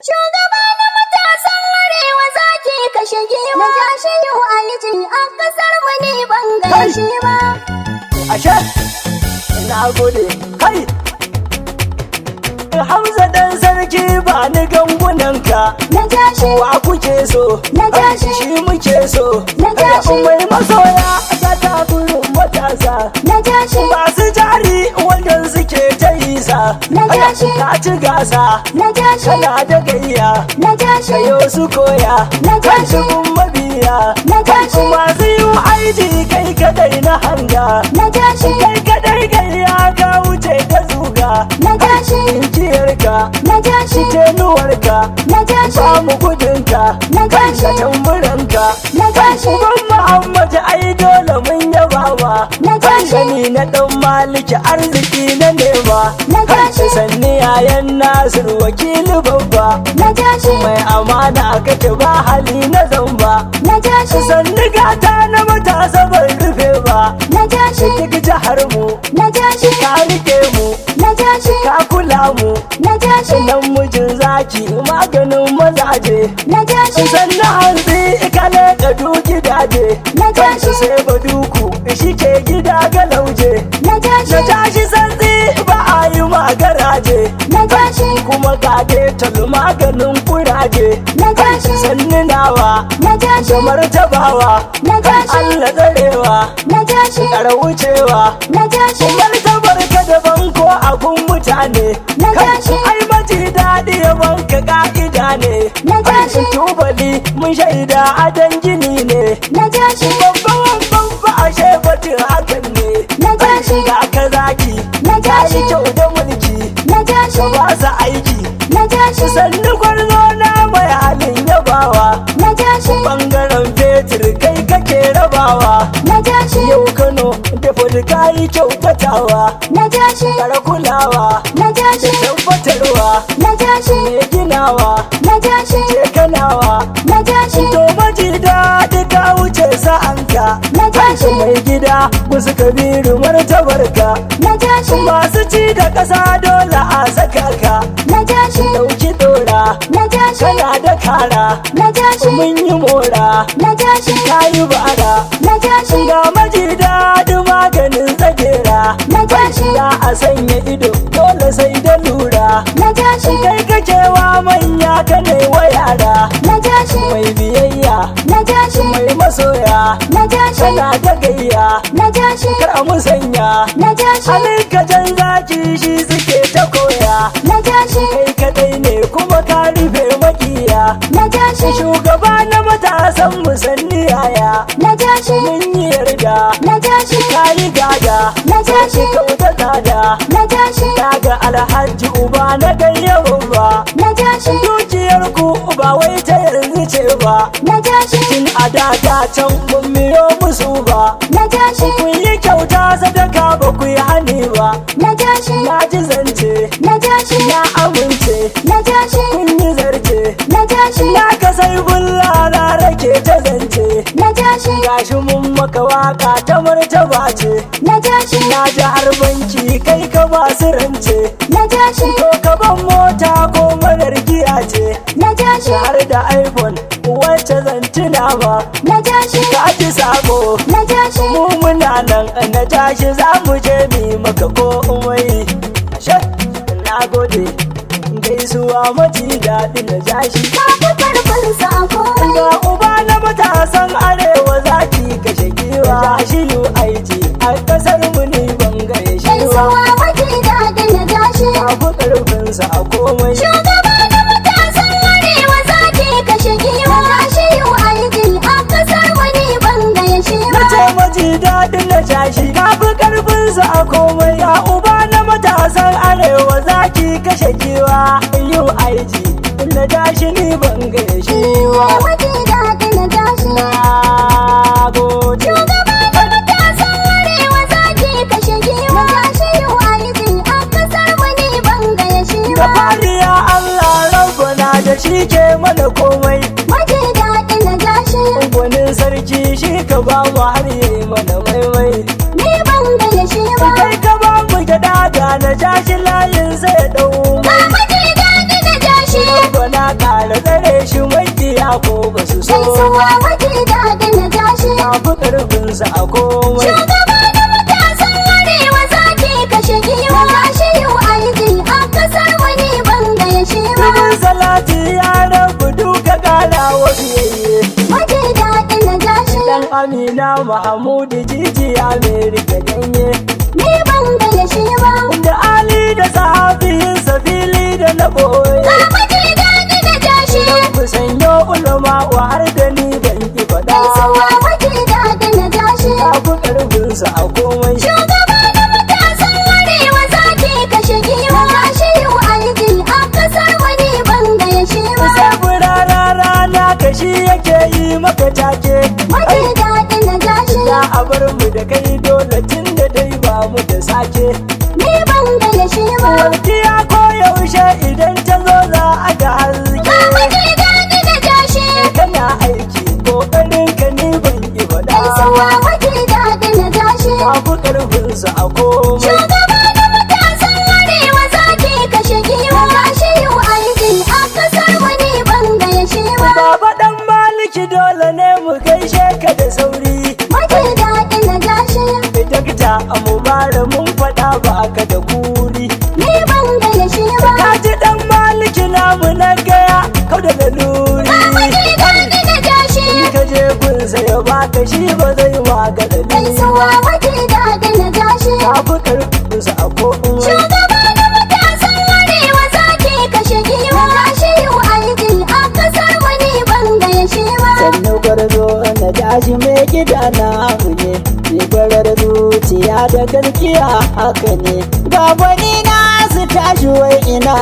Shugaba na matasan Arewa zaki kashe giwa. Na tashi yau aliji a kasar mu ne ban gaishe ba. Ashe, na gode. Kai, Hamza dan sarki ba ni gangunanka. Na tashi wa kuke so, na tashi shi muke so. na tashi Mai masoya ga takurin matasa. na tashi Masu jari wanda suke ta isa. Na tashi. Ka ci gasa, na tashi kana da gayya. na tashi Kayo su koya, Na kan tashi. kun mabiya. na tashi Masu yi aiki kai kadai na hanga. na tashi Kai kadai gayya ka wuce ka zuga. na tashi Inkiyarka, na tashi tenuwarka, na tashi ba mu gudunka. na tashi Ka tamburanka. na tashi Uban Muhammad ai dole mun yabawa. Na tashi. Gani na dan Maliki arziki na nema. Na tashi. Sanni yayan Nasir wakili babba. na tashi Mai amana kake ba hali na zamba. na tashi Sanni gata na matasa ban rufe ba. na tashi Duk jihar mu na tashi ka rike mu, na tashi ka kula mu. na tashi Nan mijin zaki maganin mazaje. na tashi Sannan hanzi ikale ka du gidaje. Na tashi. sai baduku shi ke gida ga lauje. na tashi Na tashi santsi ba a yi magaraje. na tashi Kuma ga detal maganin kuraje. na tashi Sannu nawa na tashi da martabawa. na tashi Allah tsarewa na tashi ƙara wucewa. na tashi Martabar ka daban ko abun mutane. Na Kai, tashi. ai maji daɗi yaban ka ka'ida ne. Na tashi. Tubali mun shaida a dangini ne. na tashi Babban babba ashe batun hakan ne. Na tashi. Ga ka zaki. Na tashi. Yi kyau da mulki. na tashi Ba sa aiki. na tashi Sannu gwarzo na mai halin yabawa. na tashi Bangaren fetur kai kake rabawa. na tashi Yau Kano da fudu kayi kyautatawa. na tashi Kara kulawa. na tashi Tabbatarwa. na tashi Me ginawa. na tashi Je kanawa. na tashi To maji daɗi ka wuce sa'anka. na tashi Mai gida musu kabiru martabarka. na tashi Masu ci da ƙasa dole a saka ka. na tashi Ɗauki ɗora. na tashi Kana da kara. na tashi Mun yi mora. na tashi Kayi bara. na tashi Ga maji daɗi maganin tsagera. na tashi Za a sanya ido dole sai da lura. na tashi Kai kakewa manya ka ne wa yara. na tashi Mai biyayya, na tashi mai masoya. na tashi Kana da gayya, na tashi kar a musanya. na tashi Halin ka jan zaki shi suke ta koya. na tashi Kai kadai ne kuma ka rufe makiya. na tashi Shugaba na matasan musanni yaya. na tashi Mun yi yarda, na tashi ka yi gada. na tashi Kauta tsada. na tashi Kaga alhaji uba na gayyawa ba. na tashi Dukiyar ku ba wai ta yanzu ce ba. na tashi Tun a da can mun miyo musu ba. na tashi Kun yi kyauta sadaka ba ku yi hani ba. na tashi Na ji zance, na tashi na amince. na tashi Kun yi zarce, na tashi na ka sai bulla na rake ta zance. na tashi Gashi mun maka waka ta martaba ce. na tashi Na ji har banki kai ka ba su rance. na tashi To ka ban mota ko marar giya ce. na tashi Har da iPhone wacce zan tuna ma. na tashi Ka ji sako. na tashi Mu muna nan na tashi za mu je mi maka komai. Ashe, na gode. Gaisuwa maji daɗi na jashi. Babu karfin sako Ga uba na matasan arewa zaki kashe giwa. Jashi UIG a ƙasar mu ne ban gaishe wa. gaisuwa maji daɗi na tashi Babu ƙarfinsa a komai. shugaba na matasan Arewa zaki kashe giwa tashi yau aiki a kasar wani bangare shi Na ce maji daɗin na jashi. Babu ƙarfinsa a komai. Ga uba na matasan arewa zaki kashe giwa. UIG na jashi ni ban gaishe wa. maji daɗi na tashi Na gode. shugaba na matasan Arewa zaki kashe giwa tashi yau aiki a kasar wani bangare shi Da fariya Allah rabbana da shi ke mana komai. maji daɗi na tashi Gwanin sarki shi ka ba mu har yi mana maimai. ni bangare shi ba Kai ka ba mu gyaɗa da na jashi layin zai ɗau mai. maji daɗi na tashi Gwana tsare shi makiya ko ba su so. Gaisuwa maji daɗi na jashi. Ya fi ƙarfinsa a komai. Shugaba da matasan arewa zaki kashe giwa. Gashi yau aiki a kasar wani bangare shi ba. Dubin salati ya rabu duka ƙara wasu yayye. Maji daɗi na jashi. Dan Amina Mahamudu jijiya mai rike ganye. Ni bangare shi ba. Da Ali da sahabiyin sabili da na boye. Ga maji daɗi na jashi. Ku sanyo ulama wa har da ni ban ki faɗa. Gaisuwa maji daɗi na jashi. Ya fi ƙarfinsa a komai. Shugaba da matasan arewa zaki kashe giwa. Gashi yau aiki a kasar wani bangare shi ba. Sabura rana kashi yake yi maka take. Maji daɗi na jashi. Ya a bar mu da kai dole tun da dai ba mu da sake. Ni bangare shi ba. Walkiya ko yaushe idan ta zo za a ga haske. Ga maji daɗi na jashi. Kana aiki ƙoƙarin ka ni ban ki faɗa. Gaisuwa maji daɗi na jashi. Ya fi ƙarfinsa a komai. Shugaba da matasan arewa zaki kashe giwa. Gashi yau aiki a kasar wani bangare shi ba. Baba ɗan Maliki dole ne mu gaishe ka da sauri. Maji daɗi na jashi. Dakta a mubara mun faɗa ba ka da kuri. Ni bangare shi ba. Ka ji ɗan Maliki namu na gaya kau da laluri. Ga maji daɗi na jashi. In ka je gunsa ya baka shi ba zai magana ni. Gaisuwa maji daɗi na jashi. Ka fi ƙarfinsa a komai. Shugaba da matasan arewa zaki kashe giwa. Gashi yau aiki a kasar wani bangare shi ba. Sannu gwarzo na tashi mai gida na abu ne. Rigarar zuciya da gaskiya haka ne. Ga wani na su tashi wai ina.